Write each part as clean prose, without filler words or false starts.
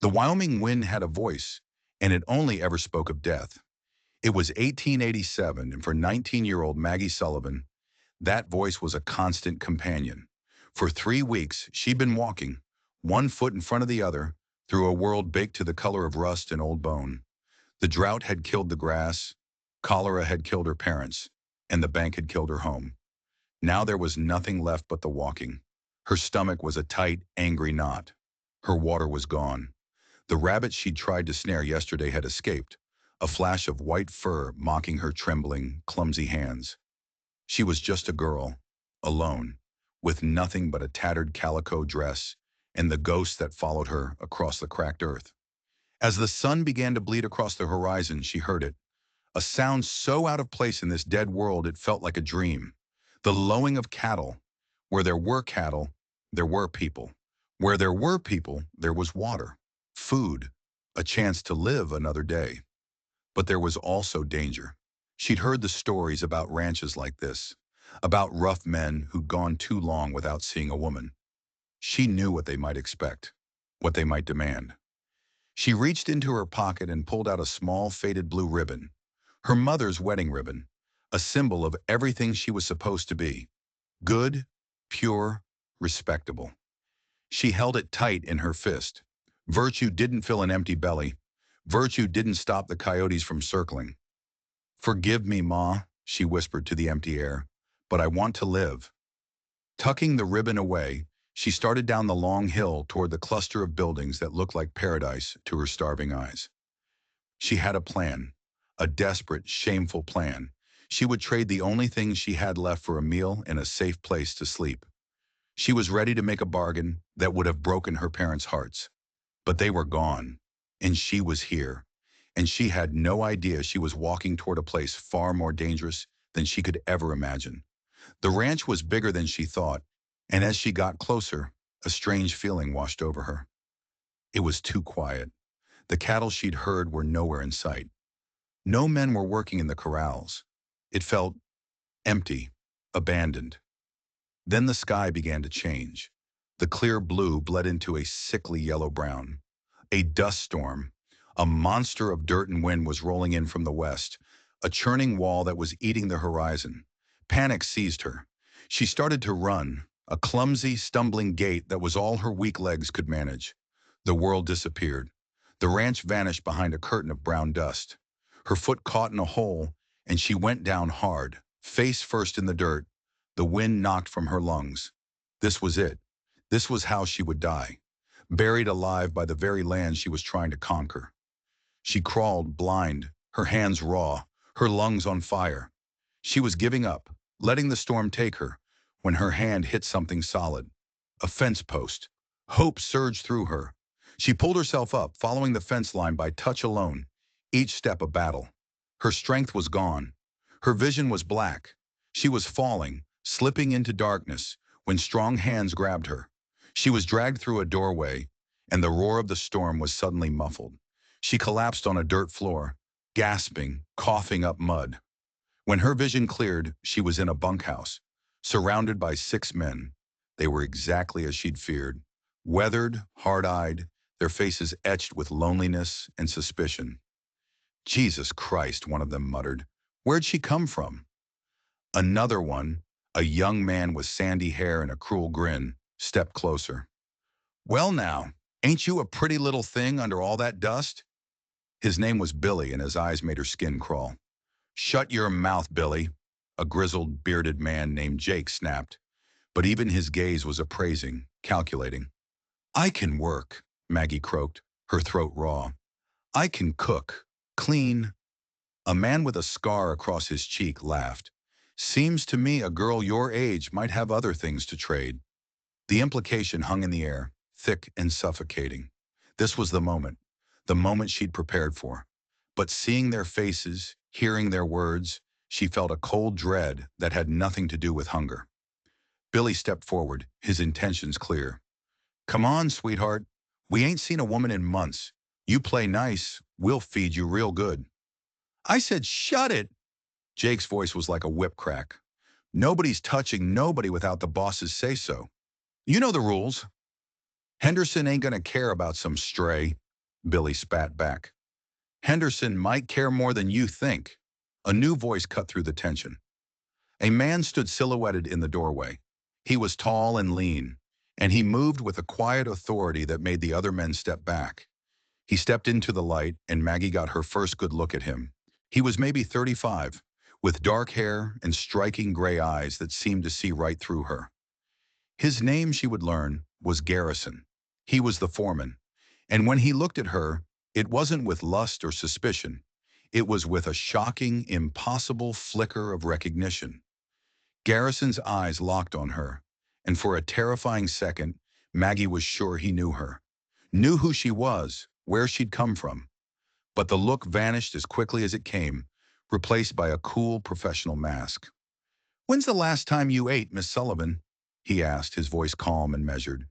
The Wyoming wind had a voice, and it only ever spoke of death. It was 1887, and for 19-year-old Maggie Sullivan, that voice was a constant companion. For 3 weeks, she'd been walking, one foot in front of the other, through a world baked to the color of rust and old bone. The drought had killed the grass, cholera had killed her parents, and the bank had killed her home. Now there was nothing left but the walking. Her stomach was a tight, angry knot. Her water was gone. The rabbit she'd tried to snare yesterday had escaped, a flash of white fur mocking her trembling, clumsy hands. She was just a girl, alone, with nothing but a tattered calico dress and the ghost that followed her across the cracked earth. As the sun began to bleed across the horizon, she heard it, a sound so out of place in this dead world it felt like a dream. The lowing of cattle. Where there were cattle, there were people. Where there were people, there was water, food, a chance to live another day. But there was also danger. She'd heard the stories about ranches like this, about rough men who'd gone too long without seeing a woman. She knew what they might expect, what they might demand. She reached into her pocket and pulled out a small faded blue ribbon, her mother's wedding ribbon, a symbol of everything she was supposed to be: good, pure, respectable. She held it tight in her fist. Virtue didn't fill an empty belly. Virtue didn't stop the coyotes from circling. "Forgive me, Ma," she whispered to the empty air, "but I want to live." Tucking the ribbon away, she started down the long hill toward the cluster of buildings that looked like paradise to her starving eyes. She had a plan, a desperate, shameful plan. She would trade the only things she had left for a meal and a safe place to sleep. She was ready to make a bargain that would have broken her parents' hearts. But they were gone, and she was here. And she had no idea she was walking toward a place far more dangerous than she could ever imagine. The ranch was bigger than she thought, and as she got closer, a strange feeling washed over her. It was too quiet. The cattle she'd heard were nowhere in sight. No men were working in the corrals. It felt empty, abandoned. Then the sky began to change. The clear blue bled into a sickly yellow-brown. A dust storm, a monster of dirt and wind was rolling in from the west, a churning wall that was eating the horizon. Panic seized her. She started to run, a clumsy, stumbling gait that was all her weak legs could manage. The world disappeared. The ranch vanished behind a curtain of brown dust. Her foot caught in a hole, and she went down hard, face first in the dirt. The wind knocked from her lungs. This was it. This was how she would die, buried alive by the very land she was trying to conquer. She crawled, blind, her hands raw, her lungs on fire. She was giving up, letting the storm take her, when her hand hit something solid. A fence post. Hope surged through her. She pulled herself up, following the fence line by touch alone, each step a battle. Her strength was gone. Her vision was black. She was falling, slipping into darkness, when strong hands grabbed her. She was dragged through a doorway, and the roar of the storm was suddenly muffled. She collapsed on a dirt floor, gasping, coughing up mud. When her vision cleared, she was in a bunkhouse, surrounded by 6 men. They were exactly as she'd feared, weathered, hard-eyed, their faces etched with loneliness and suspicion. "Jesus Christ," one of them muttered. "Where'd she come from?" Another one, a young man with sandy hair and a cruel grin, stepped closer. "Well now, ain't you a pretty little thing under all that dust?" His name was Billy, and his eyes made her skin crawl. "Shut your mouth, Billy," a grizzled, bearded man named Jake snapped. But even his gaze was appraising, calculating. "I can work," Maggie croaked, her throat raw. "I can cook, clean." A man with a scar across his cheek laughed. "Seems to me a girl your age might have other things to trade." The implication hung in the air, thick and suffocating. This was the moment she'd prepared for. But seeing their faces, hearing their words, she felt a cold dread that had nothing to do with hunger. Billy stepped forward, his intentions clear. "Come on, sweetheart. We ain't seen a woman in months. You play nice, we'll feed you real good." "I said shut it!" Jake's voice was like a whip crack. "Nobody's touching nobody without the bosses say so. You know the rules. Henderson ain't gonna care about some stray." Billy spat back. Henderson might care more than you think. A new voice cut through the tension. A man stood silhouetted in the doorway. He was tall and lean, and he moved with a quiet authority that made the other men step back. He stepped into the light, and Maggie got her first good look at him. He was maybe 35, with dark hair and striking gray eyes that seemed to see right through her. His name, she would learn, was Garrison. He was the foreman. And when he looked at her, it wasn't with lust or suspicion. It was with a shocking, impossible flicker of recognition. Garrison's eyes locked on her, and for a terrifying second, Maggie was sure he knew her. Knew who she was, where she'd come from. But the look vanished as quickly as it came, replaced by a cool professional mask. "When's the last time you ate, Miss Sullivan?" he asked, his voice calm and measured.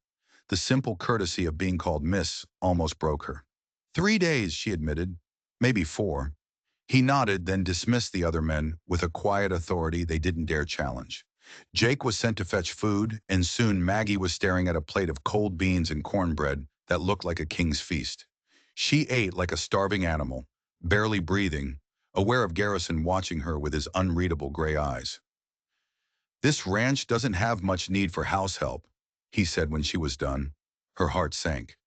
The simple courtesy of being called Miss almost broke her. "3 days," she admitted. "Maybe 4. He nodded, then dismissed the other men with a quiet authority they didn't dare challenge. Jake was sent to fetch food, and soon Maggie was staring at a plate of cold beans and cornbread that looked like a king's feast. She ate like a starving animal, barely breathing, aware of Garrison watching her with his unreadable gray eyes. "This ranch doesn't have much need for house help," he said when she was done. Her heart sank.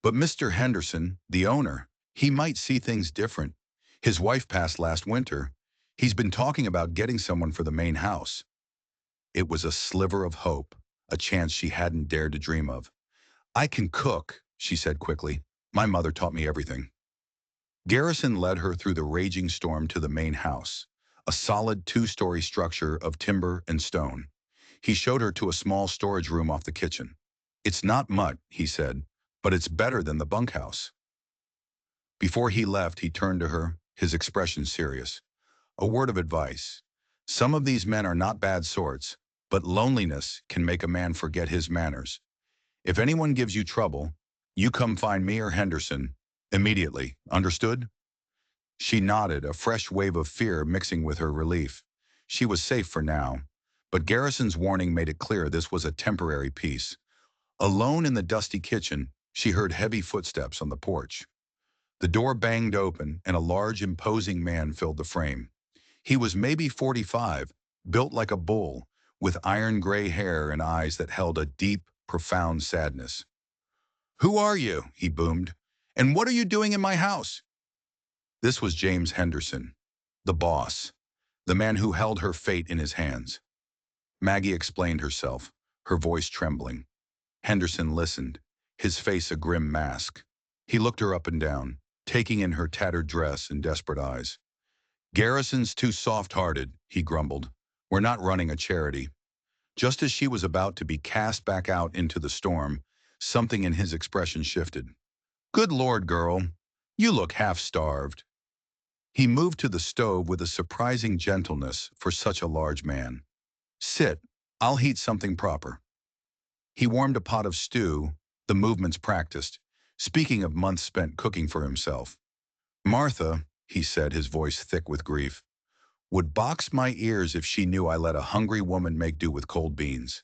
"But Mr. Henderson, the owner, he might see things different. His wife passed last winter. He's been talking about getting someone for the main house." It was a sliver of hope, a chance she hadn't dared to dream of. "I can cook," she said quickly. "My mother taught me everything." Garrison led her through the raging storm to the main house, a solid 2-story structure of timber and stone. He showed her to a small storage room off the kitchen. "It's not much," he said, "but it's better than the bunkhouse." Before he left, he turned to her, his expression serious. "A word of advice. Some of these men are not bad sorts, but loneliness can make a man forget his manners. If anyone gives you trouble, you come find me or Henderson immediately. Understood?" She nodded, a fresh wave of fear mixing with her relief. She was safe for now, but Garrison's warning made it clear this was a temporary peace. Alone in the dusty kitchen, she heard heavy footsteps on the porch. The door banged open, and a large, imposing man filled the frame. He was maybe 45, built like a bull, with iron gray hair and eyes that held a deep, profound sadness. "Who are you?" he boomed. "And what are you doing in my house?" This was James Henderson, the boss, the man who held her fate in his hands. Maggie explained herself, her voice trembling. Henderson listened, his face a grim mask. He looked her up and down, taking in her tattered dress and desperate eyes. "Garrison's too soft-hearted," he grumbled. "We're not running a charity." Just as she was about to be cast back out into the storm, something in his expression shifted. "Good Lord, girl, you look half-starved." He moved to the stove with a surprising gentleness for such a large man. "Sit, I'll heat something proper." He warmed a pot of stew, the movements practiced, speaking of months spent cooking for himself. "Martha," he said, his voice thick with grief, "would box my ears if she knew I let a hungry woman make do with cold beans."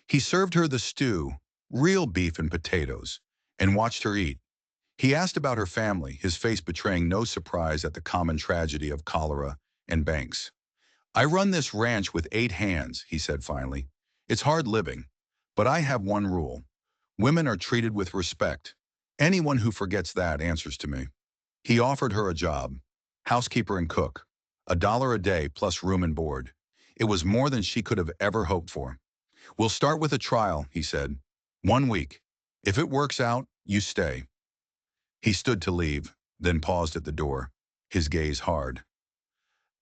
He served her the stew, real beef and potatoes, and watched her eat. He asked about her family, his face betraying no surprise at the common tragedy of cholera and banks. "I run this ranch with 8 hands," he said finally. "It's hard living, but I have one rule. Women are treated with respect. Anyone who forgets that answers to me." He offered her a job, housekeeper and cook, $1 a day plus room and board. It was more than she could have ever hoped for. "We'll start with a trial," he said. "1 week. If it works out, you stay." He stood to leave, then paused at the door, his gaze hard.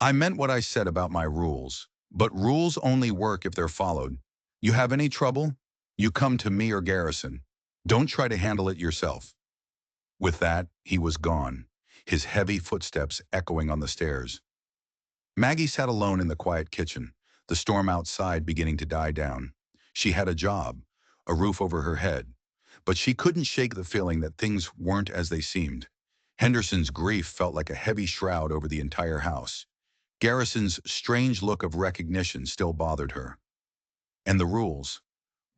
"I meant what I said about my rules, but rules only work if they're followed. You have any trouble? You come to me or Garrison. Don't try to handle it yourself." With that, he was gone, his heavy footsteps echoing on the stairs. Maggie sat alone in the quiet kitchen, the storm outside beginning to die down. She had a job, a roof over her head, but she couldn't shake the feeling that things weren't as they seemed. Henderson's grief felt like a heavy shroud over the entire house. Garrison's strange look of recognition still bothered her. And the rules.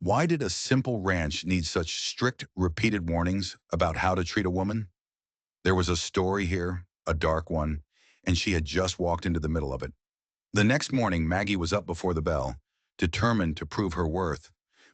Why did a simple ranch need such strict, repeated warnings about how to treat a woman? There was a story here, a dark one, and she had just walked into the middle of it. The next morning, Maggie was up before the bell, determined to prove her worth.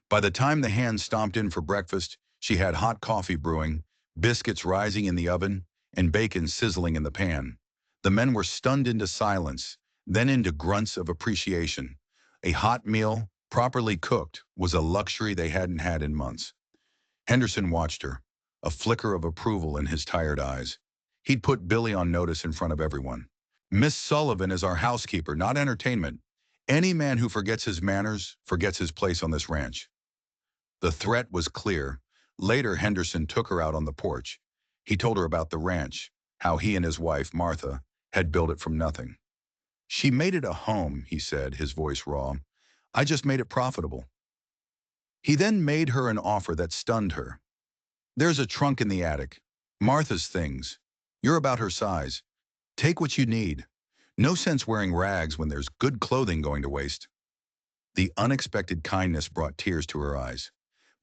By the time the hands stomped in for breakfast, she had hot coffee brewing, biscuits rising in the oven, and bacon sizzling in the pan. The men were stunned into silence, then into grunts of appreciation. A hot meal, properly cooked, was a luxury they hadn't had in months. Henderson watched her, a flicker of approval in his tired eyes. He'd put Billy on notice in front of everyone. Miss Sullivan is our housekeeper, not entertainment. Any man who forgets his manners forgets his place on this ranch. The threat was clear. Later, Henderson took her out on the porch. He told her about the ranch, how he and his wife, Martha, had built it from nothing. She made it a home, he said, his voice raw. I just made it profitable. He then made her an offer that stunned her. There's a trunk in the attic. Martha's things. You're about her size. Take what you need. No sense wearing rags when there's good clothing going to waste. The unexpected kindness brought tears to her eyes.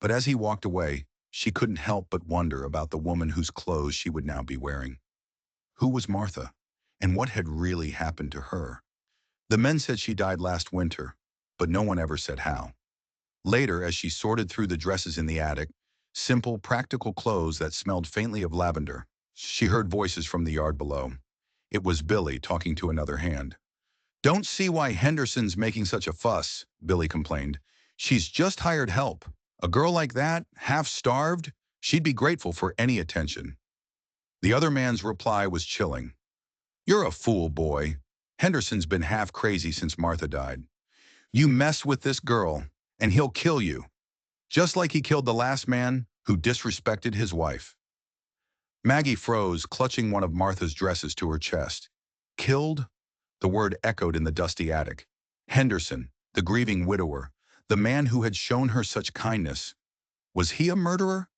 But as he walked away, she couldn't help but wonder about the woman whose clothes she would now be wearing. Who was Martha? And what had really happened to her? The men said she died last winter, but no one ever said how. Later, as she sorted through the dresses in the attic, simple, practical clothes that smelled faintly of lavender, she heard voices from the yard below. It was Billy talking to another hand. Don't see why Henderson's making such a fuss, Billy complained. She's just hired help. A girl like that, half-starved, she'd be grateful for any attention. The other man's reply was chilling. You're a fool, boy. Henderson's been half crazy since Martha died. You mess with this girl, and he'll kill you, just like he killed the last man who disrespected his wife. Maggie froze, clutching one of Martha's dresses to her chest. Killed? The word echoed in the dusty attic. Henderson, the grieving widower, the man who had shown her such kindness. Was he a murderer?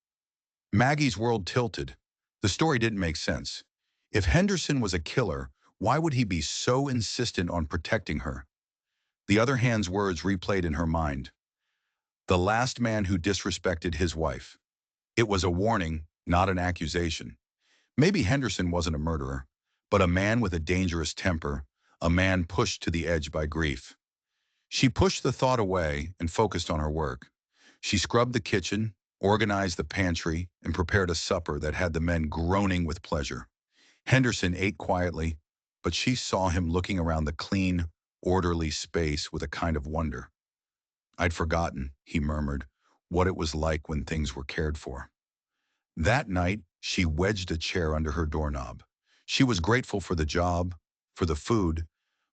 Maggie's world tilted. The story didn't make sense. If Henderson was a killer, why would he be so insistent on protecting her? The other hand's words replayed in her mind. The last man who disrespected his wife. It was a warning, not an accusation. Maybe Henderson wasn't a murderer, but a man with a dangerous temper, a man pushed to the edge by grief. She pushed the thought away and focused on her work. She scrubbed the kitchen, organized the pantry, and prepared a supper that had the men groaning with pleasure. Henderson ate quietly, but she saw him looking around the clean, orderly space with a kind of wonder. I'd forgotten, he murmured, what it was like when things were cared for. That night, she wedged a chair under her doorknob. She was grateful for the job, for the food,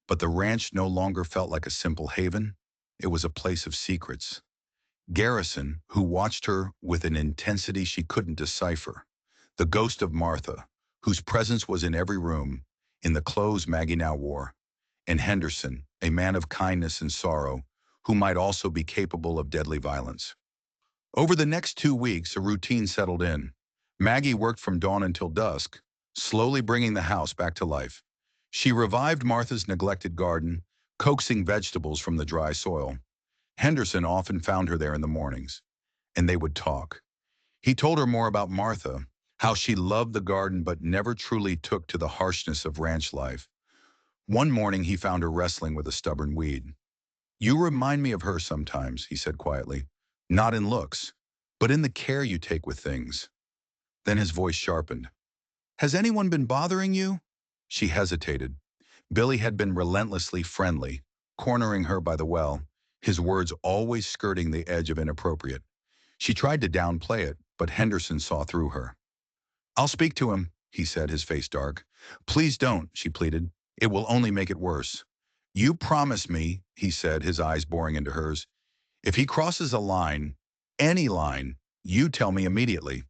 but the ranch no longer felt like a simple haven. It was a place of secrets. Garrison, who watched her with an intensity she couldn't decipher. The ghost of Martha, whose presence was in every room, in the clothes Maggie now wore. And Henderson, a man of kindness and sorrow, who might also be capable of deadly violence. Over the next 2 weeks, a routine settled in. Maggie worked from dawn until dusk, slowly bringing the house back to life. She revived Martha's neglected garden, coaxing vegetables from the dry soil. Henderson often found her there in the mornings, and they would talk. He told her more about Martha, how she loved the garden but never truly took to the harshness of ranch life. One morning, he found her wrestling with a stubborn weed. You remind me of her sometimes, he said quietly. Not in looks, but in the care you take with things. Then his voice sharpened. Has anyone been bothering you? She hesitated. Billy had been relentlessly friendly, cornering her by the well, his words always skirting the edge of inappropriate. She tried to downplay it, but Henderson saw through her. I'll speak to him, he said, his face dark. Please don't, she pleaded. It will only make it worse. You promise me, he said, his eyes boring into hers. If he crosses a line, any line, you tell me immediately.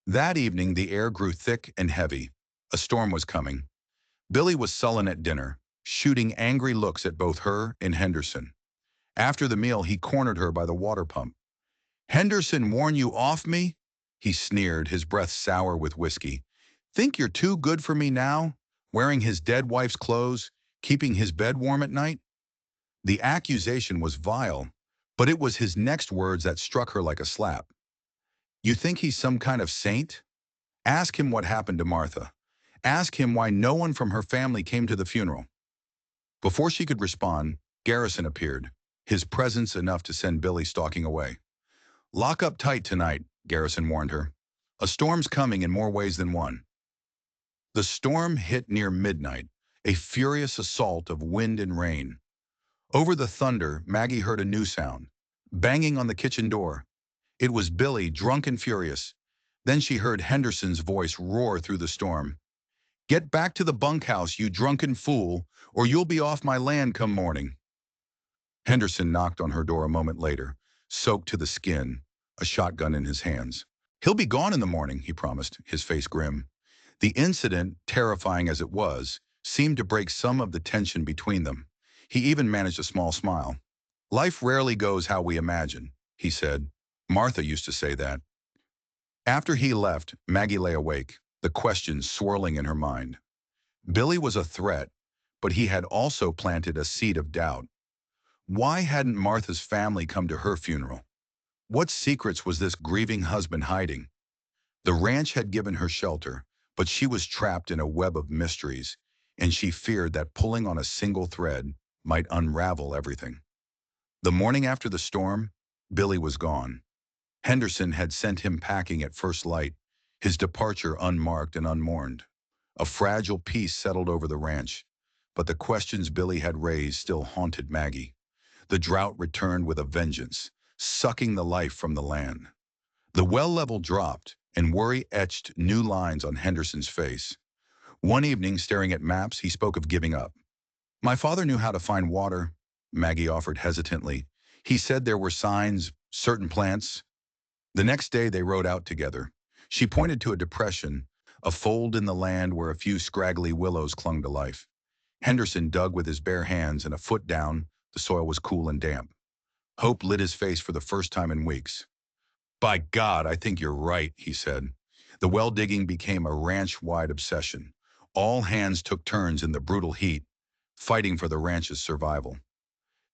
That evening, the air grew thick and heavy. A storm was coming. Billy was sullen at dinner, shooting angry looks at both her and Henderson. After the meal, he cornered her by the water pump. Henderson warn you off me? He sneered, his breath sour with whiskey. Think you're too good for me now? Wearing his dead wife's clothes, keeping his bed warm at night? The accusation was vile, but it was his next words that struck her like a slap. You think he's some kind of saint? Ask him what happened to Martha. Ask him why no one from her family came to the funeral. Before she could respond, Garrison appeared, his presence enough to send Billy stalking away. Lock up tight tonight, Garrison warned her. A storm's coming in more ways than one. The storm hit near midnight, a furious assault of wind and rain. Over the thunder, Maggie heard a new sound, banging on the kitchen door. It was Billy, drunk and furious. Then she heard Henderson's voice roar through the storm. Get back to the bunkhouse, you drunken fool, or you'll be off my land come morning. Henderson knocked on her door a moment later, soaked to the skin, a shotgun in his hands. He'll be gone in the morning, he promised, his face grim. The incident, terrifying as it was, seemed to break some of the tension between them. He even managed a small smile. Life rarely goes how we imagine, he said. Martha used to say that. After he left, Maggie lay awake, the questions swirling in her mind. Billy was a threat, but he had also planted a seed of doubt. Why hadn't Martha's family come to her funeral? What secrets was this grieving husband hiding? The ranch had given her shelter, but she was trapped in a web of mysteries, and she feared that pulling on a single thread might unravel everything. The morning after the storm, Billy was gone. Henderson had sent him packing at first light, his departure unmarked and unmourned. A fragile peace settled over the ranch, but the questions Billy had raised still haunted Maggie. The drought returned with a vengeance, sucking the life from the land. The well level dropped, and worry etched new lines on Henderson's face. One evening, staring at maps, he spoke of giving up. My father knew how to find water, Maggie offered hesitantly. He said there were signs, certain plants. The next day they rode out together. She pointed to a depression, a fold in the land where a few scraggly willows clung to life. Henderson dug with his bare hands, and a foot down, the soil was cool and damp. Hope lit his face for the first time in weeks. By God, I think you're right, he said. The well digging became a ranch-wide obsession. All hands took turns in the brutal heat, fighting for the ranch's survival.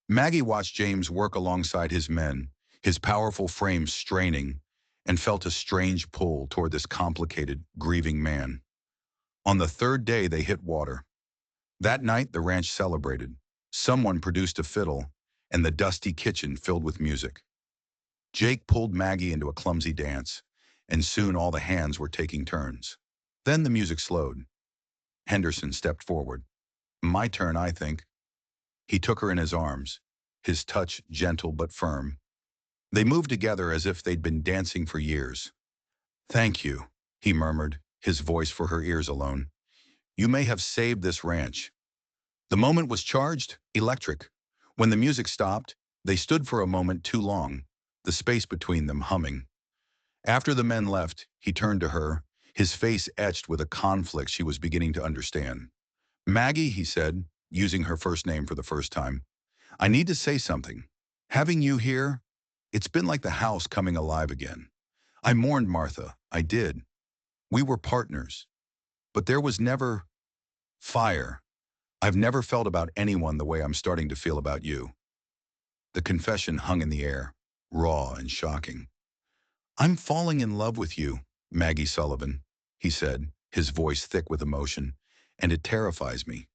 Maggie watched James work alongside his men, his powerful frame straining, and felt a strange pull toward this complicated, grieving man. On the third day, they hit water. That night, the ranch celebrated. Someone produced a fiddle, and the dusty kitchen filled with music. Jake pulled Maggie into a clumsy dance, and soon all the hands were taking turns. Then the music slowed. Henderson stepped forward. My turn, I think. He took her in his arms, his touch gentle but firm. They moved together as if they'd been dancing for years. Thank you, he murmured, his voice for her ears alone. You may have saved this ranch. The moment was charged, electric. When the music stopped, they stood for a moment too long, the space between them humming. After the men left, he turned to her, his face etched with a conflict she was beginning to understand. Maggie, he said, using her first name for the first time, I need to say something. Having you here, it's been like the house coming alive again. I mourned Martha, I did. We were partners. But there was never fire. I've never felt about anyone the way I'm starting to feel about you. The confession hung in the air, raw and shocking. I'm falling in love with you, Maggie Sullivan, he said, his voice thick with emotion, and it terrifies me.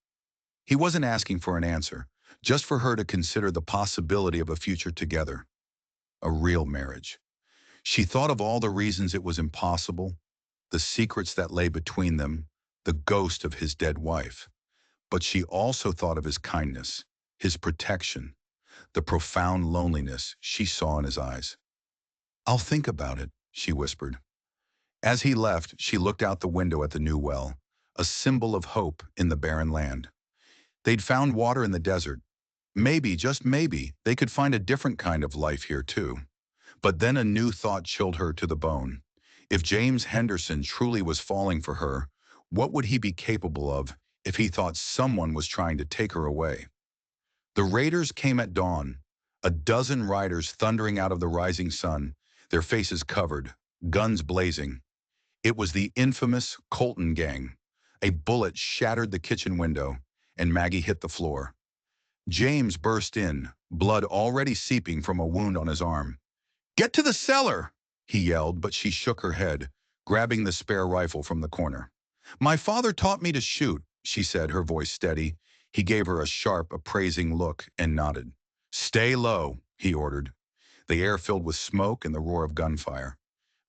He wasn't asking for an answer, just for her to consider the possibility of a future together. A real marriage. She thought of all the reasons it was impossible, the secrets that lay between them, the ghost of his dead wife. But she also thought of his kindness, his protection, the profound loneliness she saw in his eyes. I'll think about it, she whispered. As he left, she looked out the window at the new well, a symbol of hope in the barren land. They'd found water in the desert. Maybe, just maybe, they could find a different kind of life here too. But then a new thought chilled her to the bone. If James Henderson truly was falling for her, what would he be capable of if he thought someone was trying to take her away? The raiders came at dawn, a dozen riders thundering out of the rising sun, their faces covered, guns blazing. It was the infamous Colton gang. A bullet shattered the kitchen window, and Maggie hit the floor. James burst in, blood already seeping from a wound on his arm. Get to the cellar, he yelled, but she shook her head. grabbing the spare rifle from the corner. "My father taught me to shoot," she said, her voice steady. He gave her a sharp, appraising look and nodded. "Stay low," he ordered. The air filled with smoke and the roar of gunfire.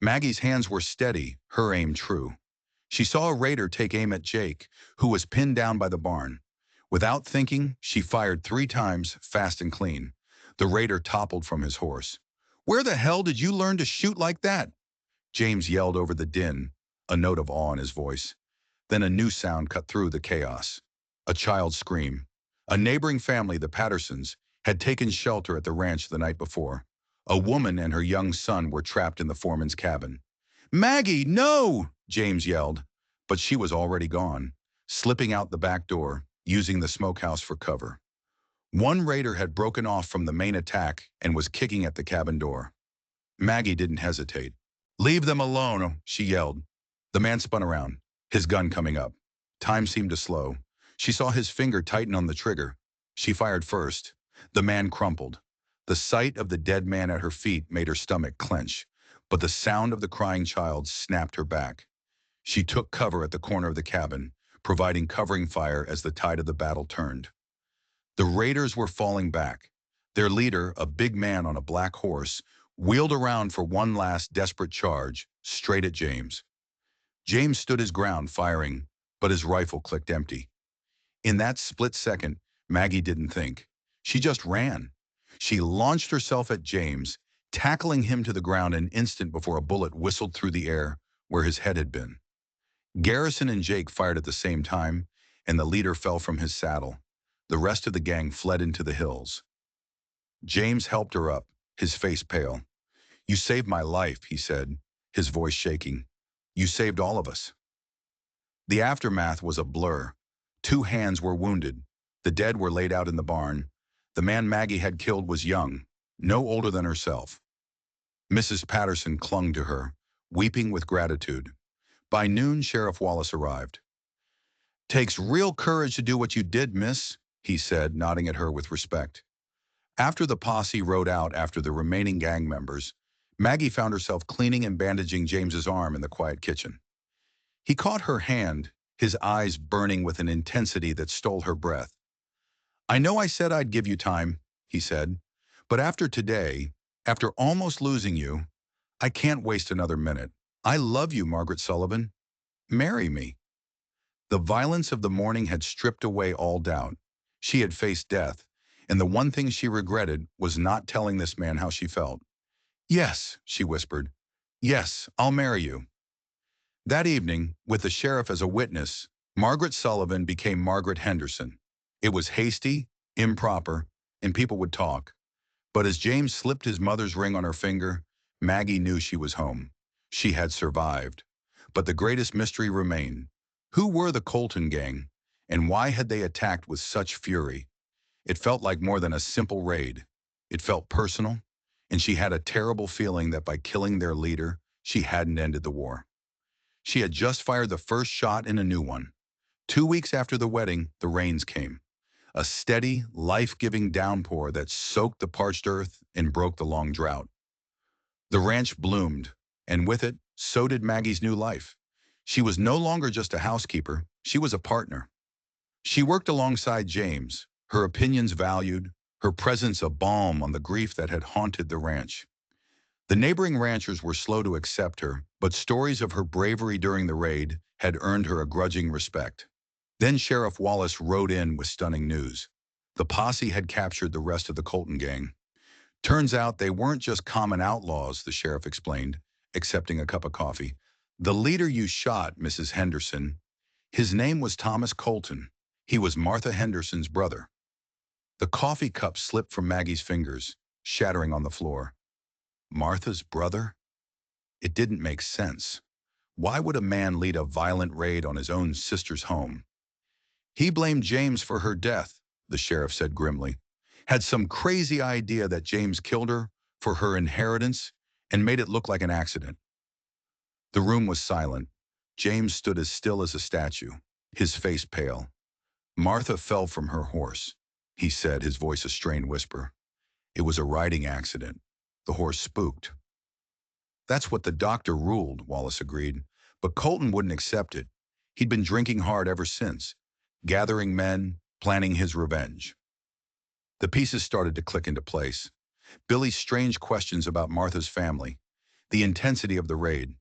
Maggie's hands were steady, her aim true. She saw a raider take aim at Jake, who was pinned down by the barn. Without thinking, she fired 3 times, fast and clean. The raider toppled from his horse. "Where the hell did you learn to shoot like that?" James yelled over the din, a note of awe in his voice. Then a new sound cut through the chaos. A child's scream. A neighboring family, the Pattersons, had taken shelter at the ranch the night before. A woman and her young son were trapped in the foreman's cabin. "Maggie, no!" James yelled. But she was already gone, slipping out the back door, using the smokehouse for cover. One raider had broken off from the main attack and was kicking at the cabin door. Maggie didn't hesitate. "Leave them alone," she yelled. The man spun around, his gun coming up. Time seemed to slow. She saw his finger tighten on the trigger. She fired first. The man crumpled. The sight of the dead man at her feet made her stomach clench, but the sound of the crying child snapped her back. She took cover at the corner of the cabin, providing covering fire as the tide of the battle turned. The raiders were falling back. Their leader, a big man on a black horse, wheeled around for one last desperate charge, straight at James. James stood his ground, firing, but his rifle clicked empty. In that split second, Maggie didn't think. She just ran. She launched herself at James, tackling him to the ground an instant before a bullet whistled through the air where his head had been. Garrison and Jake fired at the same time, and the leader fell from his saddle. The rest of the gang fled into the hills. James helped her up, his face pale. "You saved my life," he said, his voice shaking. "You saved all of us." The aftermath was a blur. 2 hands were wounded. The dead were laid out in the barn. The man Maggie had killed was young, no older than herself. Mrs. Patterson clung to her, weeping with gratitude. By noon, Sheriff Wallace arrived. "Takes real courage to do what you did, miss," he said, nodding at her with respect. After the posse rode out after the remaining gang members, Maggie found herself cleaning and bandaging James's arm in the quiet kitchen. He caught her hand, his eyes burning with an intensity that stole her breath. "I know I said I'd give you time," he said, "but after today, after almost losing you, I can't waste another minute. I love you, Margaret Sullivan. Marry me." The violence of the morning had stripped away all doubt. She had faced death, and the one thing she regretted was not telling this man how she felt. "Yes," she whispered. "Yes, I'll marry you." That evening, with the sheriff as a witness, Margaret Sullivan became Margaret Henderson. It was hasty, improper, and people would talk. But as James slipped his mother's ring on her finger, Maggie knew she was home. She had survived. But the greatest mystery remained. Who were the Colton gang, and why had they attacked with such fury? It felt like more than a simple raid. It felt personal, and she had a terrible feeling that by killing their leader, she hadn't ended the war. She had just fired the first shot in a new one. 2 weeks after the wedding, the rains came. A steady, life-giving downpour that soaked the parched earth and broke the long drought. The ranch bloomed, and with it, so did Maggie's new life. She was no longer just a housekeeper, she was a partner. She worked alongside James, her opinions valued, her presence a balm on the grief that had haunted the ranch. The neighboring ranchers were slow to accept her, but stories of her bravery during the raid had earned her a grudging respect. Then Sheriff Wallace rode in with stunning news. The posse had captured the rest of the Colton gang. "Turns out they weren't just common outlaws," the sheriff explained, accepting a cup of coffee. "The leader you shot, Mrs. Henderson, his name was Thomas Colton. He was Martha Henderson's brother." The coffee cup slipped from Maggie's fingers, shattering on the floor. Martha's brother? It didn't make sense. Why would a man lead a violent raid on his own sister's home? "He blamed James for her death," the sheriff said grimly. "Had some crazy idea that James killed her for her inheritance and made it look like an accident." The room was silent. James stood as still as a statue, his face pale. "Martha fell from her horse," he said, his voice a strained whisper. "It was a riding accident. The horse spooked." That's what the doctor ruled, Wallace agreed. But Colton wouldn't accept it. He'd been drinking hard ever since, gathering men, planning his revenge. The pieces started to click into place. Billy's strange questions about Martha's family, the intensity of the raid.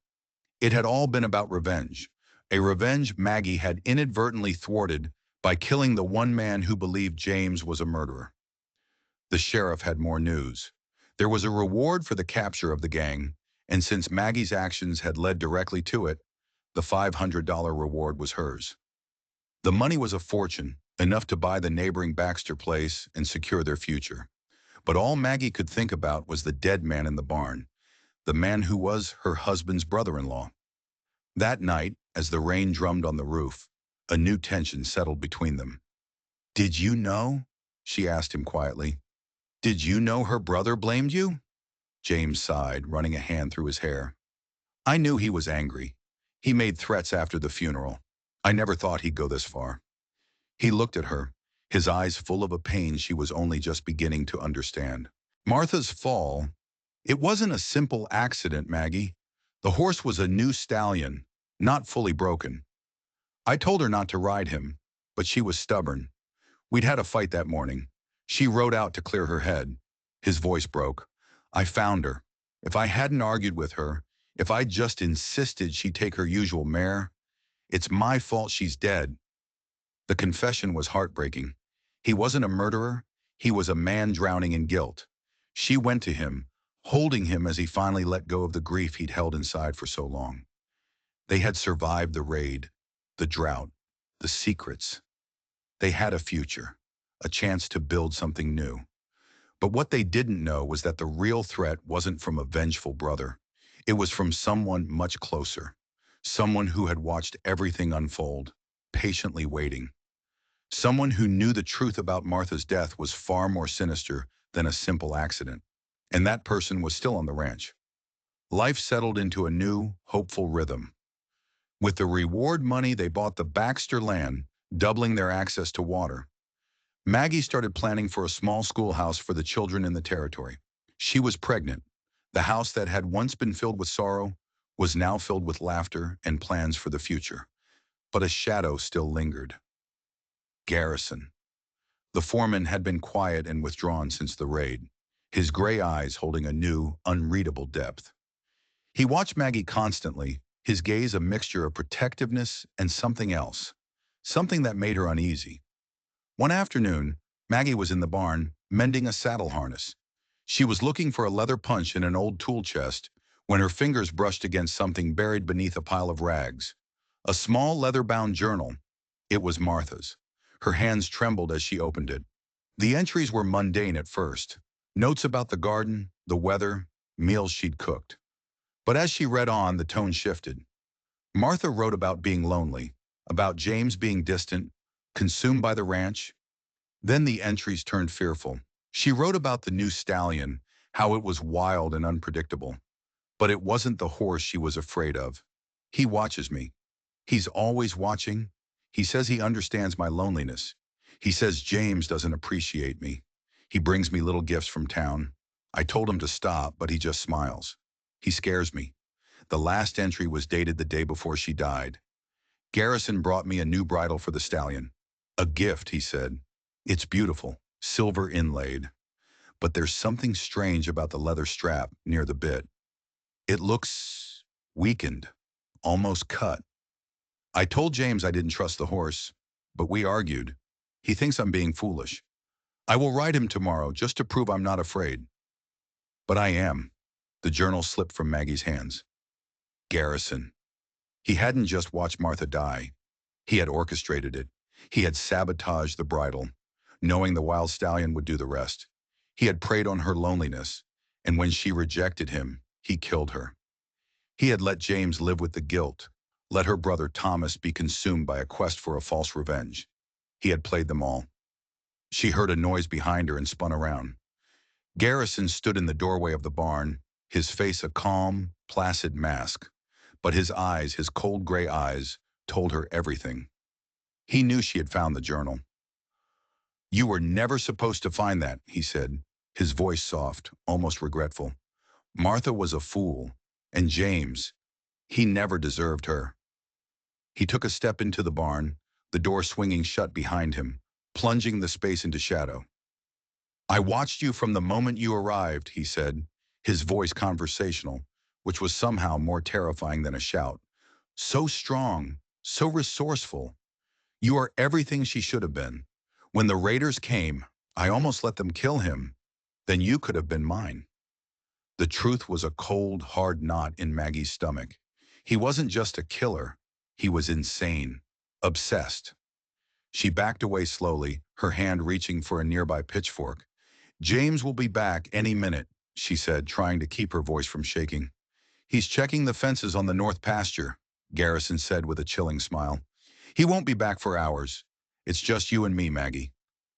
It had all been about revenge, a revenge Maggie had inadvertently thwarted by killing the one man who believed James was a murderer. The sheriff had more news. There was a reward for the capture of the gang, and since Maggie's actions had led directly to it, the $500 reward was hers. The money was a fortune, enough to buy the neighboring Baxter place and secure their future. But all Maggie could think about was the dead man in the barn, the man who was her husband's brother-in-law. That night, as the rain drummed on the roof, a new tension settled between them. "Did you know?" she asked him quietly. "Did you know her brother blamed you?" James sighed, running a hand through his hair. "I knew he was angry. He made threats after the funeral. I never thought he'd go this far." He looked at her, his eyes full of a pain she was only just beginning to understand. Martha's fall, it wasn't a simple accident, Maggie. The horse was a new stallion, not fully broken. I told her not to ride him, but she was stubborn. We'd had a fight that morning. She rode out to clear her head. His voice broke. I found her. If I hadn't argued with her, if I'd just insisted she take her usual mare, it's my fault she's dead. The confession was heartbreaking. He wasn't a murderer. He was a man drowning in guilt. She went to him, holding him as he finally let go of the grief he'd held inside for so long. They had survived the raid, the drought, the secrets. They had a future, a chance to build something new. But what they didn't know was that the real threat wasn't from a vengeful brother. It was from someone much closer, someone who had watched everything unfold, patiently waiting. Someone who knew the truth about Martha's death was far more sinister than a simple accident. And that person was still on the ranch. Life settled into a new, hopeful rhythm. With the reward money, they bought the Baxter land, doubling their access to water. Maggie started planning for a small schoolhouse for the children in the territory. She was pregnant. The house that had once been filled with sorrow was now filled with laughter and plans for the future. But a shadow still lingered. Garrison. The foreman had been quiet and withdrawn since the raid, his gray eyes holding a new, unreadable depth. He watched Maggie constantly, his gaze a mixture of protectiveness and something else, something that made her uneasy. One afternoon, Maggie was in the barn, mending a saddle harness. She was looking for a leather punch in an old tool chest when her fingers brushed against something buried beneath a pile of rags. A small leather-bound journal. It was Martha's. Her hands trembled as she opened it. The entries were mundane at first. Notes about the garden, the weather, meals she'd cooked. But as she read on, the tone shifted. Martha wrote about being lonely, about James being distant, consumed by the ranch. Then the entries turned fearful. She wrote about the new stallion, how it was wild and unpredictable. But it wasn't the horse she was afraid of. He watches me. He's always watching. He says he understands my loneliness. He says James doesn't appreciate me. He brings me little gifts from town. I told him to stop, but he just smiles. He scares me. The last entry was dated the day before she died. Garrison brought me a new bridle for the stallion. A gift, he said. It's beautiful, silver inlaid. But there's something strange about the leather strap near the bit. It looks weakened, almost cut. I told James I didn't trust the horse, but we argued. He thinks I'm being foolish. I will ride him tomorrow just to prove I'm not afraid. But I am. The journal slipped from Maggie's hands. Garrison. He hadn't just watched Martha die. He had orchestrated it. He had sabotaged the bridal, knowing the wild stallion would do the rest. He had preyed on her loneliness, and when she rejected him, he killed her. He had let James live with the guilt, let her brother Thomas be consumed by a quest for a false revenge. He had played them all. She heard a noise behind her and spun around. Garrison stood in the doorway of the barn, his face a calm, placid mask. But his eyes, his cold gray eyes, told her everything. He knew she had found the journal. "You were never supposed to find that," he said, his voice soft, almost regretful. "Martha was a fool. And James, he never deserved her. He took a step into the barn, the door swinging shut behind him, plunging the space into shadow. I watched you from the moment you arrived, he said, his voice conversational, which was somehow more terrifying than a shout. So strong, so resourceful. You are everything she should have been. When the raiders came, I almost let them kill him. Then you could have been mine. The truth was a cold, hard knot in Maggie's stomach. He wasn't just a killer. He was insane, obsessed. She backed away slowly, her hand reaching for a nearby pitchfork. James will be back any minute, she said, trying to keep her voice from shaking. He's checking the fences on the north pasture, Garrison said with a chilling smile. He won't be back for hours. It's just you and me, Maggie.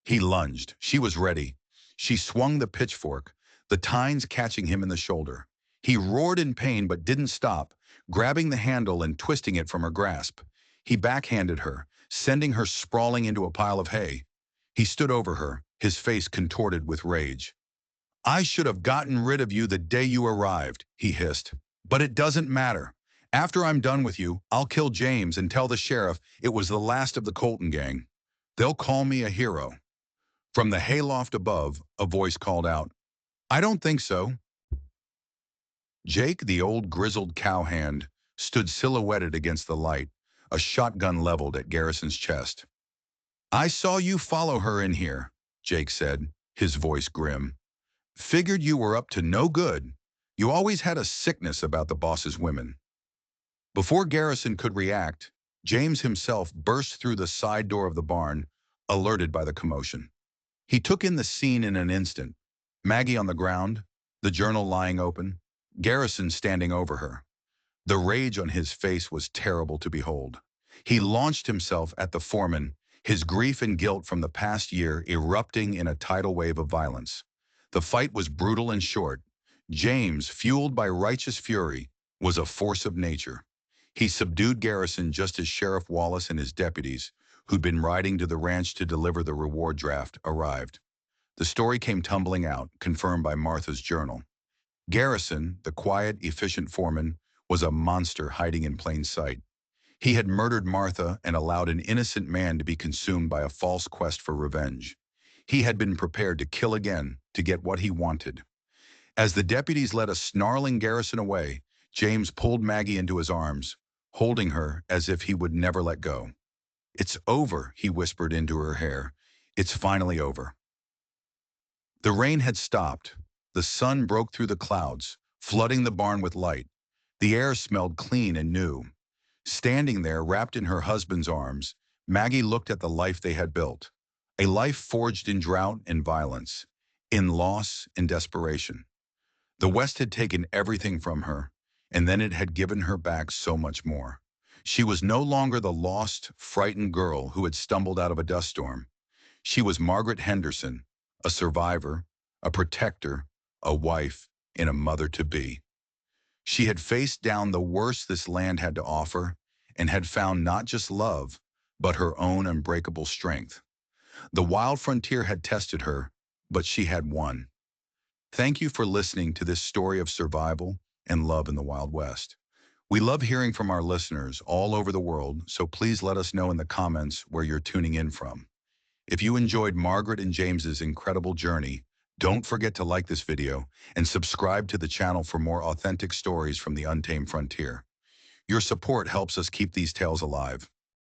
He lunged. She was ready. She swung the pitchfork, the tines catching him in the shoulder. He roared in pain but didn't stop, grabbing the handle and twisting it from her grasp. He backhanded her, sending her sprawling into a pile of hay. He stood over her, his face contorted with rage. I should have gotten rid of you the day you arrived, he hissed. But it doesn't matter. After I'm done with you, I'll kill James and tell the sheriff it was the last of the Colton gang. They'll call me a hero. From the hayloft above, a voice called out, I don't think so. Jake, the old grizzled cowhand, stood silhouetted against the light, a shotgun leveled at Garrison's chest. I saw you follow her in here, Jake said, his voice grim. Figured you were up to no good. You always had a sickness about the boss's women. Before Garrison could react, James himself burst through the side door of the barn, alerted by the commotion. He took in the scene in an instant. Maggie on the ground, the journal lying open, Garrison standing over her. The rage on his face was terrible to behold. He launched himself at the foreman, his grief and guilt from the past year erupting in a tidal wave of violence. The fight was brutal and short. James, fueled by righteous fury, was a force of nature. He subdued Garrison just as Sheriff Wallace and his deputies, who'd been riding to the ranch to deliver the reward draft, arrived. The story came tumbling out, confirmed by Martha's journal. Garrison, the quiet, efficient foreman, was a monster hiding in plain sight. He had murdered Martha and allowed an innocent man to be consumed by a false quest for revenge. He had been prepared to kill again to get what he wanted. As the deputies led a snarling Garrison away, James pulled Maggie into his arms, holding her as if he would never let go. It's over, he whispered into her hair. It's finally over. The rain had stopped. The sun broke through the clouds, flooding the barn with light. The air smelled clean and new. Standing there, wrapped in her husband's arms, Maggie looked at the life they had built. A life forged in drought and violence, in loss and desperation. The West had taken everything from her, and then it had given her back so much more. She was no longer the lost, frightened girl who had stumbled out of a dust storm. She was Margaret Henderson, a survivor, a protector, a wife, and a mother-to-be. She had faced down the worst this land had to offer and had found not just love, but her own unbreakable strength. The wild frontier had tested her, but she had won. Thank you for listening to this story of survival and love in the Wild West. We love hearing from our listeners all over the world, so please let us know in the comments where you're tuning in from. If you enjoyed Margaret and James's incredible journey, don't forget to like this video and subscribe to the channel for more authentic stories from the untamed frontier. Your support helps us keep these tales alive.